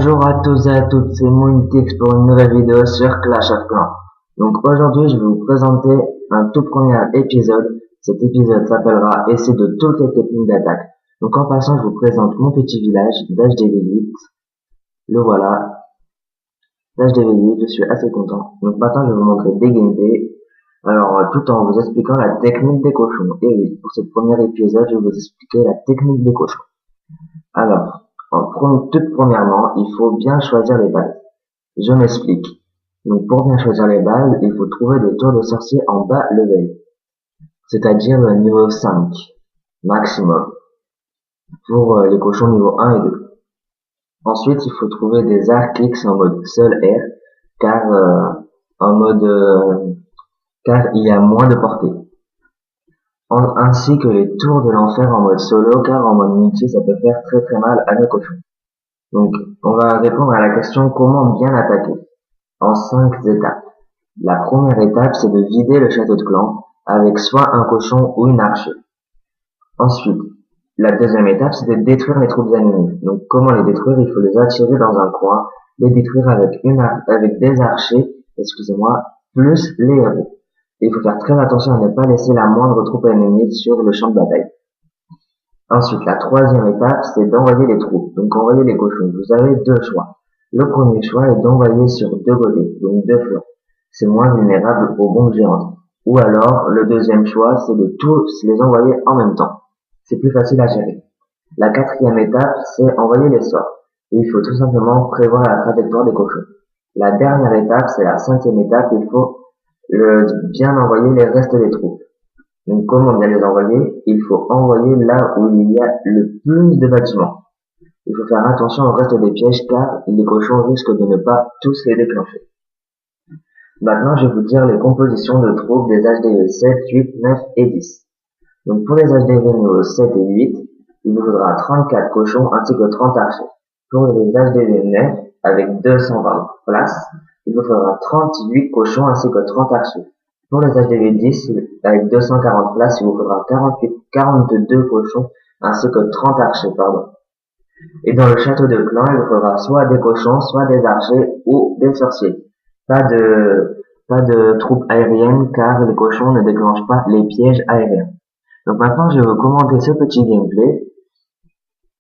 Bonjour à tous et à toutes, c'est Moontix pour une nouvelle vidéo sur Clash of Clans. Donc aujourd'hui je vais vous présenter un tout premier épisode. Cet épisode s'appellera Essai de toutes les techniques d'attaque. Donc en passant je vous présente mon petit village d'HDV8. Le voilà, d'HDV8, je suis assez content. Donc maintenant je vais vous montrer des gameplays. Alors tout en vous expliquant la technique des cochons. Et oui, pour ce premier épisode je vais vous expliquer la technique des cochons. Alors, toute premièrement, il faut bien choisir les bases. Je m'explique. Donc pour bien choisir les bases, il faut trouver des tours de sorcier en bas level, c'est-à-dire le niveau 5 maximum pour les cochons niveau 1 et 2. Ensuite, il faut trouver des arcs X en mode seul R, car car il y a moins de portée. Ainsi que les tours de l'enfer en mode solo, car en mode multi ça peut faire très mal à nos cochons. Donc on va répondre à la question comment bien attaquer en 5 étapes. La première étape c'est de vider le château de clan avec soit un cochon ou une archer. Ensuite, la deuxième étape c'est de détruire les troupes ennemies. Donc comment les détruire? Il faut les attirer dans un coin, les détruire avec des archers, excusez-moi, plus les héros. Et il faut faire très attention à ne pas laisser la moindre troupe ennemie sur le champ de bataille. Ensuite, la troisième étape, c'est d'envoyer les troupes. Donc, envoyer les cochons. Vous avez deux choix. Le premier choix est d'envoyer sur deux côtés, donc deux flancs. C'est moins vulnérable aux bombes géantes. Ou alors, le deuxième choix, c'est de tous les envoyer en même temps. C'est plus facile à gérer. La quatrième étape, c'est envoyer les sorts. Et il faut tout simplement prévoir la trajectoire des cochons. La dernière étape, c'est la cinquième étape, il faut bien envoyer les restes des troupes. Donc comment bien les envoyer? Il faut envoyer là où il y a le plus de bâtiments. Il faut faire attention au reste des pièges car les cochons risquent de ne pas tous les déclencher. Maintenant je vais vous dire les compositions de troupes des HDV 7, 8, 9 et 10. Donc pour les HDV niveau 7 et 8, il vous faudra 34 cochons ainsi que 30 archers. Pour les HDV 9 avec 220 places, il vous faudra 38 cochons ainsi que 30 archers. Pour les HDV 10, avec 240 places, il vous faudra 42 cochons ainsi que 30 archers, Et dans le château de clan, il vous faudra soit des cochons, soit des archers ou des sorciers. Pas de troupes aériennes car les cochons ne déclenchent pas les pièges aériens. Donc maintenant, je vais vous commenter ce petit gameplay.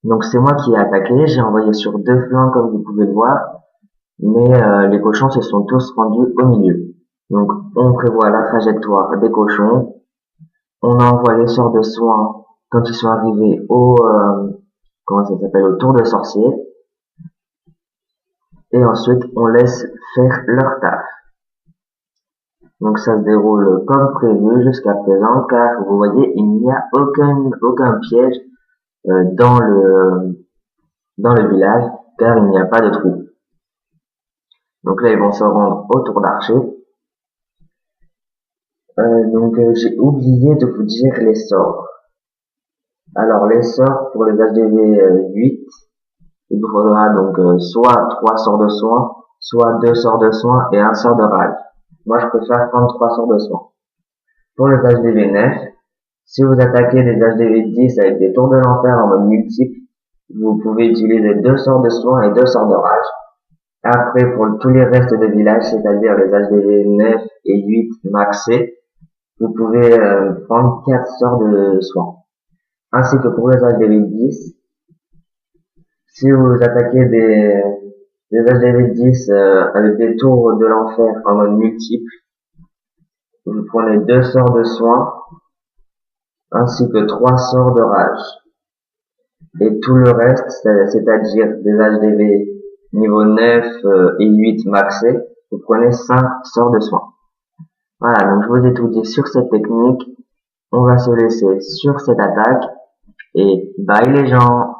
Donc c'est moi qui ai attaqué, j'ai envoyé sur deux flancs comme vous pouvez le voir, mais les cochons se sont tous rendus au milieu. Donc on prévoit la trajectoire des cochons, on envoie les sorts de soins quand ils sont arrivés au au tour de sorcier, et ensuite on laisse faire leur taf. Donc ça se déroule comme prévu jusqu'à présent, car vous voyez il n'y a aucun piège dans le village, car il n'y a pas de trou. Donc là ils vont se rendre au tour d'archer. J'ai oublié de vous dire les sorts. Alors les sorts pour les HDV 8, il vous faudra donc soit 3 sorts de soin, soit 2 sorts de soin et un sort de rage. Moi je préfère prendre 3 sorts de soin. Pour les HDV 9, si vous attaquez des HDV 10 avec des tours de l'enfer en mode multiple, vous pouvez utiliser 2 sorts de soin et 2 sorts de rage. Après pour tous les restes de village, c'est-à-dire les HDV 9 et 8 maxés, vous pouvez prendre 4 sorts de soin. Ainsi que pour les HDV 10, si vous attaquez des HDV 10 avec des tours de l'enfer en mode multiple, vous prenez 2 sorts de soin ainsi que 3 sorts de rage. Et tout le reste, c'est-à-dire des HDV niveau 9 et 8 maxés, vous prenez 5 sorts de soin. Voilà, donc je vous ai tout dit sur cette technique. On va se laisser sur cette attaque. Et bye les gens!